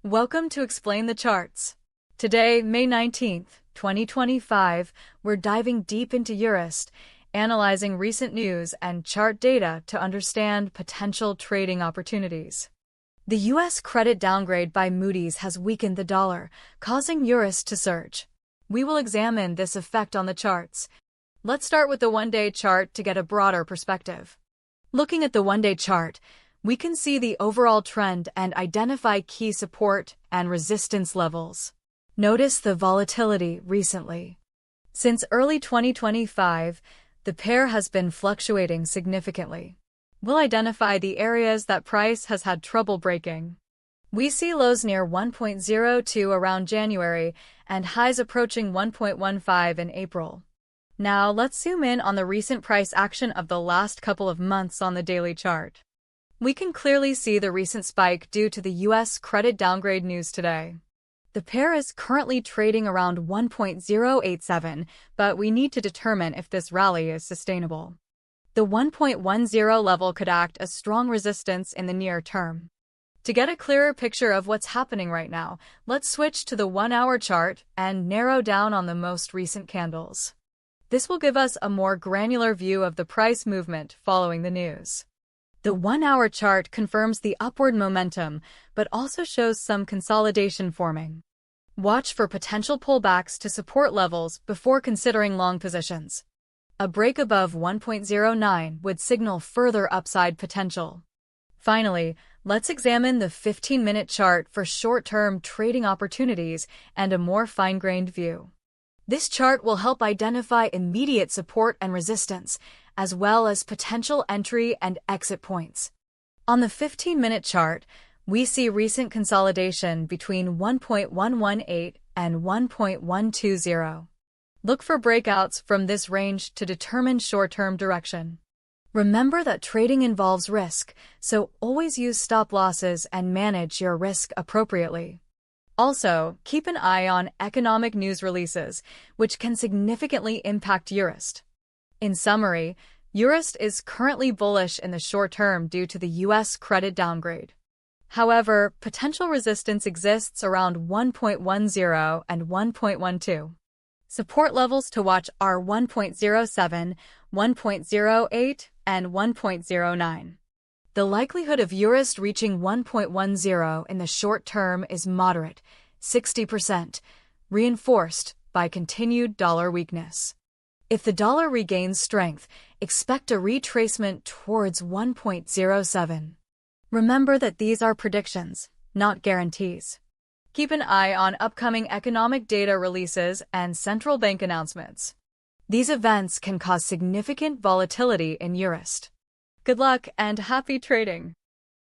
Welcome to Explain the Charts. Today, May 19th, 2025, we're diving deep into EURUSD, analyzing recent news and chart data to understand potential trading opportunities. The U.S. credit downgrade by Moody's has weakened the dollar, causing EURUSD to surge. We will examine this effect on the charts. Let's start with the one-day chart to get a broader perspective. Looking at the one-day chart, we can see the overall trend and identify key support and resistance levels. Notice the volatility recently. Since early 2025, the pair has been fluctuating significantly. We'll identify the areas that price has had trouble breaking. We see lows near 1.02 around January and highs approaching 1.15 in April. Now let's zoom in on the recent price action of the last couple of months on the daily chart. We can clearly see the recent spike due to the U.S. credit downgrade news today. The pair is currently trading around 1.087, but we need to determine if this rally is sustainable. The 1.10 level could act as strong resistance in the near term. To get a clearer picture of what's happening right now, let's switch to the 1-hour chart and narrow down on the most recent candles. This will give us a more granular view of the price movement following the news. The 1-hour chart confirms the upward momentum, but also shows some consolidation forming. Watch for potential pullbacks to support levels before considering long positions. A break above 1.09 would signal further upside potential. Finally, let's examine the 15-minute chart for short-term trading opportunities and a more fine-grained view. This chart will help identify immediate support and resistance, as well as potential entry and exit points. On the 15-minute chart, we see recent consolidation between 1.118 and 1.120. Look for breakouts from this range to determine short-term direction. Remember that trading involves risk, so always use stop losses and manage your risk appropriately. Also, keep an eye on economic news releases, which can significantly impact EURUSD. In summary, EURUSD is currently bullish in the short term due to the U.S. credit downgrade. However, potential resistance exists around 1.10 and 1.12. Support levels to watch are 1.07, 1.08, and 1.09. The likelihood of EURUSD reaching 1.10 in the short term is moderate, 60%, reinforced by continued dollar weakness. If the dollar regains strength, expect a retracement towards 1.07. Remember that these are predictions, not guarantees. Keep an eye on upcoming economic data releases and central bank announcements. These events can cause significant volatility in EURUSD. Good luck and happy trading!